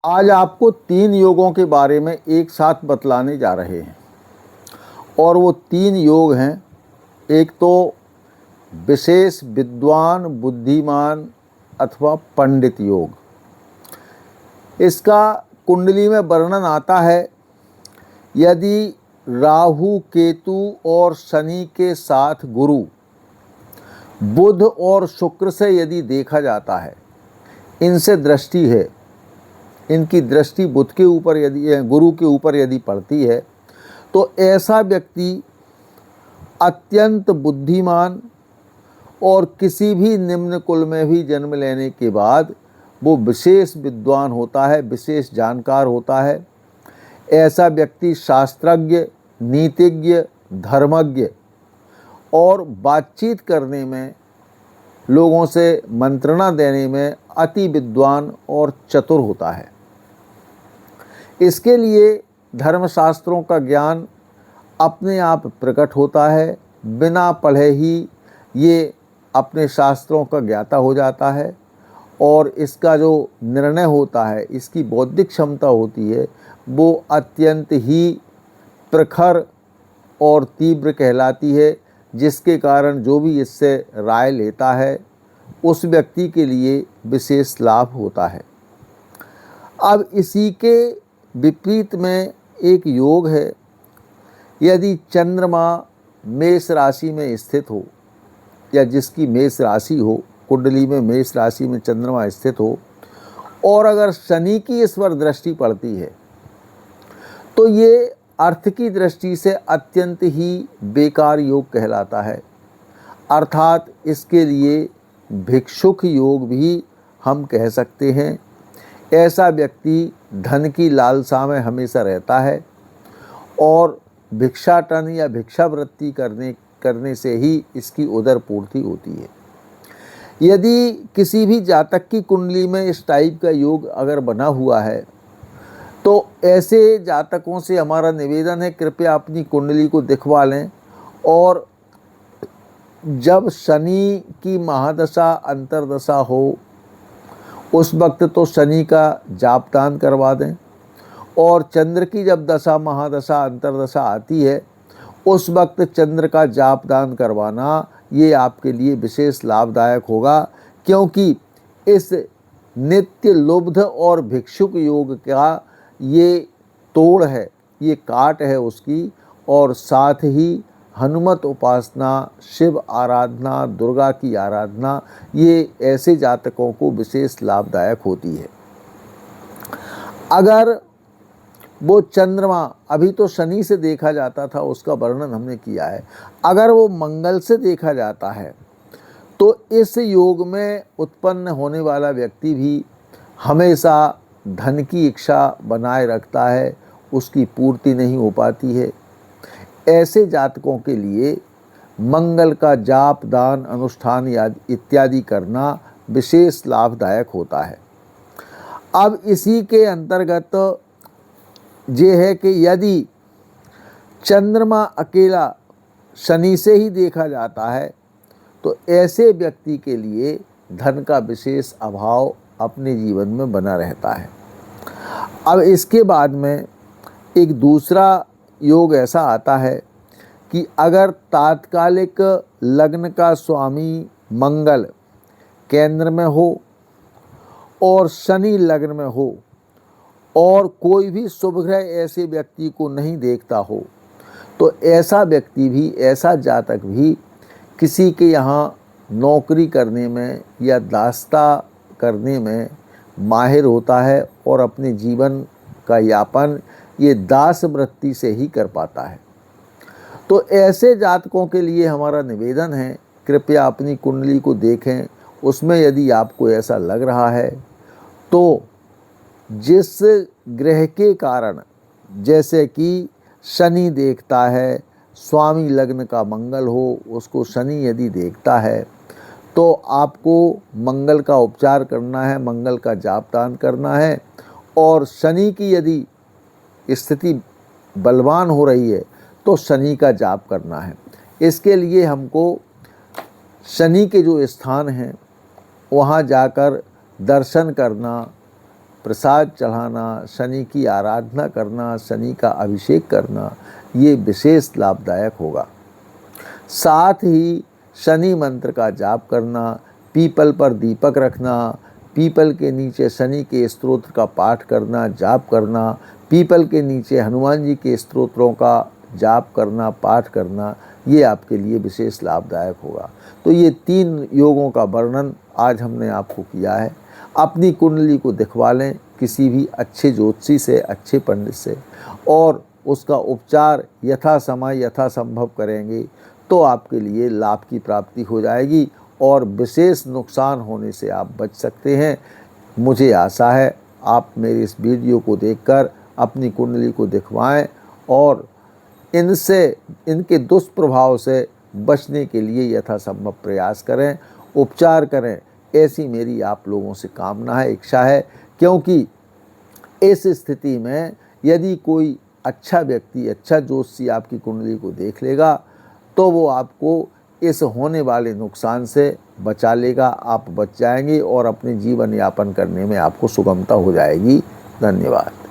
आज आपको 3 योगों के बारे में एक साथ बतलाने जा रहे हैं और वो 3 योग हैं। एक तो विशेष विद्वान, बुद्धिमान अथवा पंडित योग। इसका कुंडली में वर्णन आता है, यदि राहु, केतु और शनि के साथ गुरु, बुध और शुक्र से यदि देखा जाता है, इनसे दृष्टि है, इनकी दृष्टि बुध के ऊपर यदि, गुरु के ऊपर यदि पड़ती है, तो ऐसा व्यक्ति अत्यंत बुद्धिमान और किसी भी निम्न कुल में भी जन्म लेने के बाद वो विशेष विद्वान होता है, विशेष जानकार होता है। ऐसा व्यक्ति शास्त्रज्ञ, नीतिज्ञ, धर्मज्ञ और बातचीत करने में, लोगों से मंत्रणा देने में अति विद्वान और चतुर होता है। इसके लिए धर्मशास्त्रों का ज्ञान अपने आप प्रकट होता है, बिना पढ़े ही ये अपने शास्त्रों का ज्ञाता हो जाता है और इसका जो निर्णय होता है, इसकी बौद्धिक क्षमता होती है, वो अत्यंत ही प्रखर और तीव्र कहलाती है, जिसके कारण जो भी इससे राय लेता है उस व्यक्ति के लिए विशेष लाभ होता है। अब इसी के विपरीत में एक योग है, यदि चंद्रमा मेष राशि में स्थित हो या जिसकी मेष राशि हो, कुंडली में मेष राशि में चंद्रमा स्थित हो और अगर शनि की इस पर दृष्टि पड़ती है, तो ये अर्थ की दृष्टि से अत्यंत ही बेकार योग कहलाता है। अर्थात इसके लिए भिक्षुक योग भी हम कह सकते हैं। ऐसा व्यक्ति धन की लालसा में हमेशा रहता है और भिक्षाटन या भिक्षावृत्ति करने से ही इसकी उदर पूर्ति होती है। यदि किसी भी जातक की कुंडली में इस टाइप का योग अगर बना हुआ है, तो ऐसे जातकों से हमारा निवेदन है, कृपया अपनी कुंडली को दिखवा लें और जब शनि की महादशा अंतर्दशा हो, उस वक्त तो शनि का जापदान करवा दें और चंद्र की जब दशा, महादशा, अंतर्दशा आती है, उस वक्त चंद्र का जापदान करवाना ये आपके लिए विशेष लाभदायक होगा, क्योंकि इस नित्य लुब्ध और भिक्षुक योग का ये तोड़ है, ये काट है उसकी। और साथ ही हनुमत उपासना, शिव आराधना, दुर्गा की आराधना, ये ऐसे जातकों को विशेष लाभदायक होती है। अगर वो चंद्रमा, अभी तो शनि से देखा जाता था, उसका वर्णन हमने किया है, अगर वो मंगल से देखा जाता है, तो इस योग में उत्पन्न होने वाला व्यक्ति भी हमेशा धन की इच्छा बनाए रखता है, उसकी पूर्ति नहीं हो पाती है। ऐसे जातकों के लिए मंगल का जाप, दान, अनुष्ठान इत्यादि करना विशेष लाभदायक होता है। अब इसी के अंतर्गत ये है कि यदि चंद्रमा अकेला शनि से ही देखा जाता है, तो ऐसे व्यक्ति के लिए धन का विशेष अभाव अपने जीवन में बना रहता है। अब इसके बाद में एक दूसरा योग ऐसा आता है कि अगर तात्कालिक लग्न का स्वामी मंगल केंद्र में हो और शनि लग्न में हो और कोई भी शुभ ग्रह ऐसे व्यक्ति को नहीं देखता हो, तो ऐसा व्यक्ति भी, ऐसा जातक भी किसी के यहाँ नौकरी करने में या दास्ता करने में माहिर होता है और अपने जीवन का यापन ये दास वृत्ति से ही कर पाता है। तो ऐसे जातकों के लिए हमारा निवेदन है, कृपया अपनी कुंडली को देखें, उसमें यदि आपको ऐसा लग रहा है, तो जिस ग्रह के कारण, जैसे कि शनि देखता है, स्वामी लग्न का मंगल हो, उसको शनि यदि देखता है, तो आपको मंगल का उपचार करना है, मंगल का जापदान करना है। और शनि की यदि स्थिति बलवान हो रही है, तो शनि का जाप करना है। इसके लिए हमको शनि के जो स्थान हैं वहाँ जाकर दर्शन करना, प्रसाद चढ़ाना, शनि की आराधना करना, शनि का अभिषेक करना, ये विशेष लाभदायक होगा। साथ ही शनि मंत्र का जाप करना, पीपल पर दीपक रखना, पीपल के नीचे शनि के स्तोत्र का पाठ करना, जाप करना, पीपल के नीचे हनुमान जी के स्तोत्रों का जाप करना, पाठ करना, ये आपके लिए विशेष लाभदायक होगा। तो ये 3 योगों का वर्णन आज हमने आपको किया है। अपनी कुंडली को दिखवा लें किसी भी अच्छे ज्योतिषी से, अच्छे पंडित से, और उसका उपचार यथासमय यथासंभव करेंगे तो आपके लिए लाभ की प्राप्ति हो जाएगी और विशेष नुकसान होने से आप बच सकते हैं। मुझे आशा है आप मेरी इस वीडियो को देखकर अपनी कुंडली को दिखवाएं और इनके दुष्प्रभाव से बचने के लिए यथासंभव प्रयास करें, उपचार करें, ऐसी मेरी आप लोगों से कामना है, इच्छा है। क्योंकि इस स्थिति में यदि कोई अच्छा व्यक्ति, अच्छा ज्योतिषी आपकी कुंडली को देख लेगा तो वो आपको इस होने वाले नुकसान से बचा लेगा, आप बच जाएंगे और अपने जीवन यापन करने में आपको सुगमता हो जाएगी। धन्यवाद।